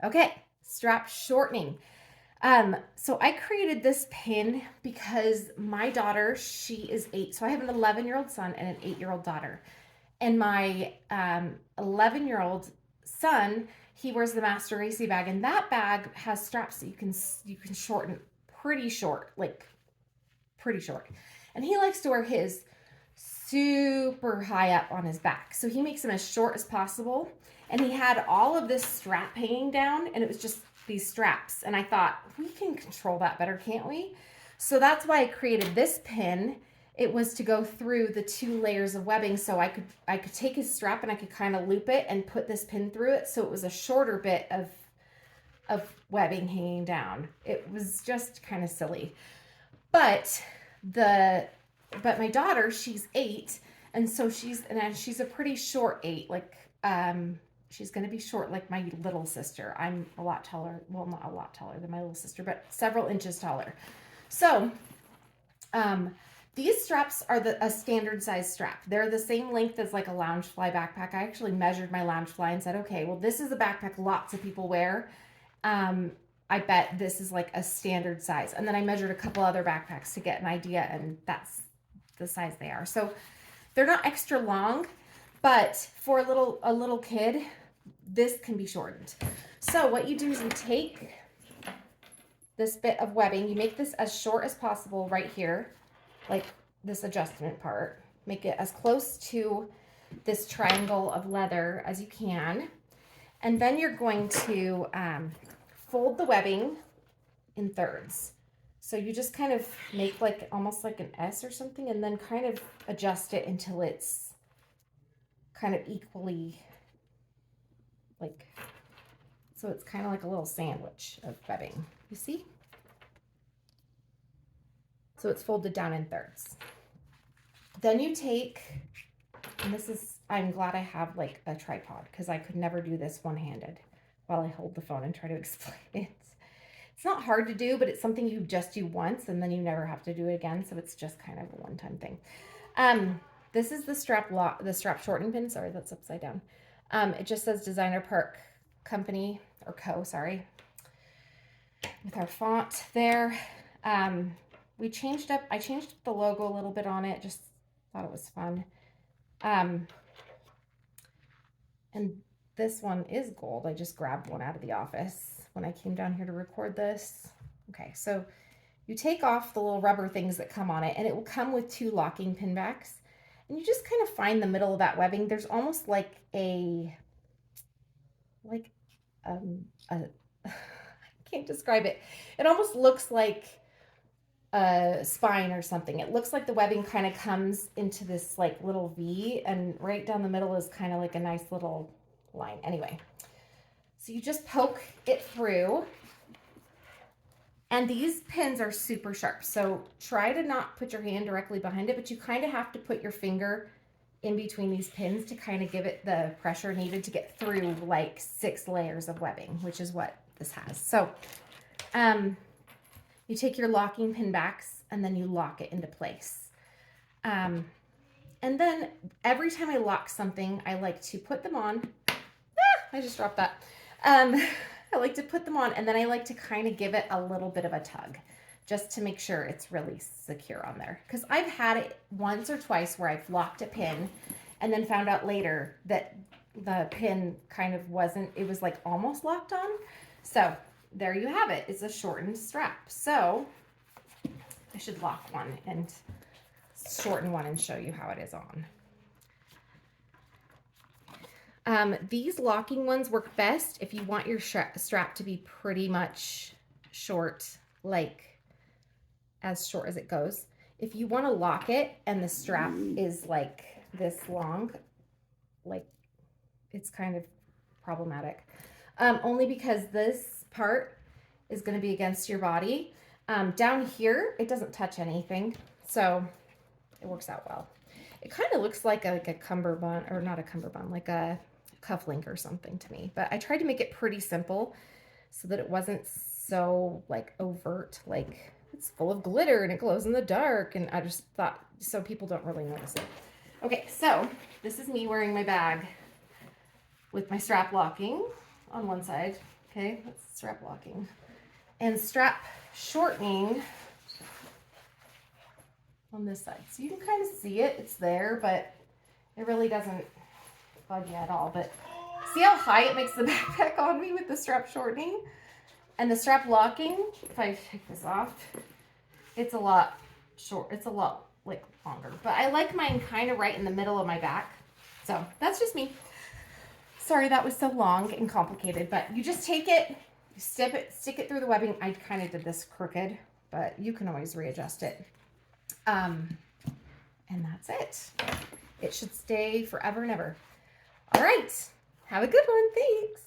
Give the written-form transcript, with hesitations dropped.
Okay, strap shortening. So I created this pin because my daughter, she is 8. So I have an 11-year-old son and an 8-year-old daughter. And my 11-year-old son, he wears the Master Racy bag, and that bag has straps that you can shorten pretty short, like pretty short. And he likes to wear his super high up on his back. So he makes them as short as possible. And he had all of this strap hanging down, and it was just these straps. And I thought, we can control that better, can't we? So that's why I created this pin. It was to go through the 2 layers of webbing, so I could take his strap and I could kind of loop it and put this pin through it, so it was a shorter bit of webbing hanging down. It was just kind of silly. But my daughter, she's 8, and so she's a pretty short 8. Like she's going to be short like my little sister. I'm a lot taller. Well, not a lot taller than my little sister, but several inches taller. So these straps are a standard size strap. They're the same length as like a Loungefly backpack. I actually measured my Loungefly and said, okay, well, this is a backpack lots of people wear. I bet this is like a standard size. And then I measured a couple other backpacks to get an idea, and that's the size they are. So they're not extra long, but for a little kid, this can be shortened. So what you do is you take this bit of webbing, you make this as short as possible right here, like this adjustment part. Make it as close to this triangle of leather as you can. And then you're going to fold the webbing in thirds. So you just kind of make like almost like an S or something, and then kind of adjust it until it's kind of equally, like, so it's kind of like a little sandwich of webbing, you see? So it's folded down in thirds. Then you take, and this is, I'm glad I have like a tripod, because I could never do this one-handed while I hold the phone and try to explain it. It's not hard to do, but it's something you just do once and then you never have to do it again. So it's just kind of a one-time thing. This is the strap shortening pin. Sorry, that's upside down. It just says Designer Park Company or Co. Sorry, with our font there. I changed up the logo a little bit on it. Just thought it was fun. And this one is gold. I just grabbed one out of the office when I came down here to record this. Okay, so you take off the little rubber things that come on it, and it will come with 2 locking pin backs. And you just kind of find the middle of that webbing. There's almost like I can't describe it. It almost looks like a spine or something. It looks like the webbing kind of comes into this like little V, and right down the middle is kind of like a nice little line. Anyway, so you just poke it through, and these pins are super sharp. So try to not put your hand directly behind it, but you kind of have to put your finger in between these pins to kind of give it the pressure needed to get through like 6 layers of webbing, which is what this has. So you take your locking pin backs and then you lock it into place. And then every time I lock something, I like to put them on. I just dropped that. I like to put them on, and then I like to kind of give it a little bit of a tug just to make sure it's really secure on there. Because I've had it once or twice where I've locked a pin and then found out later that the pin kind of wasn't, it was like almost locked on. So there you have it. It's a shortened strap. So I should lock one and shorten one and show you how it is on. These locking ones work best if you want your strap to be pretty much short, like as short as it goes. If you want to lock it and the strap is like this long, like it's kind of problematic. Only because this part is going to be against your body. Down here, it doesn't touch anything, so it works out well. It kind of looks like a cummerbund, or not a cummerbund, like a cufflink or something to me. But I tried to make it pretty simple so that it wasn't so like overt, like it's full of glitter and it glows in the dark. And I just thought, so people don't really notice it. Okay, so this is me wearing my bag with my strap locking on one side Okay, that's strap locking. And strap shortening on this side. So you can kind of see it, it's there, but it really doesn't bug you at all. But see how high it makes the backpack on me with the strap shortening? And the strap locking, if I take this off, it's a lot short, it's a lot like longer. But I like mine kind of right in the middle of my back. So that's just me. Sorry that was so long and complicated, but you just take it, you stick it through the webbing. I kind of did this crooked, but you can always readjust it. And that's it. It should stay forever and ever. All right. Have a good one. Thanks.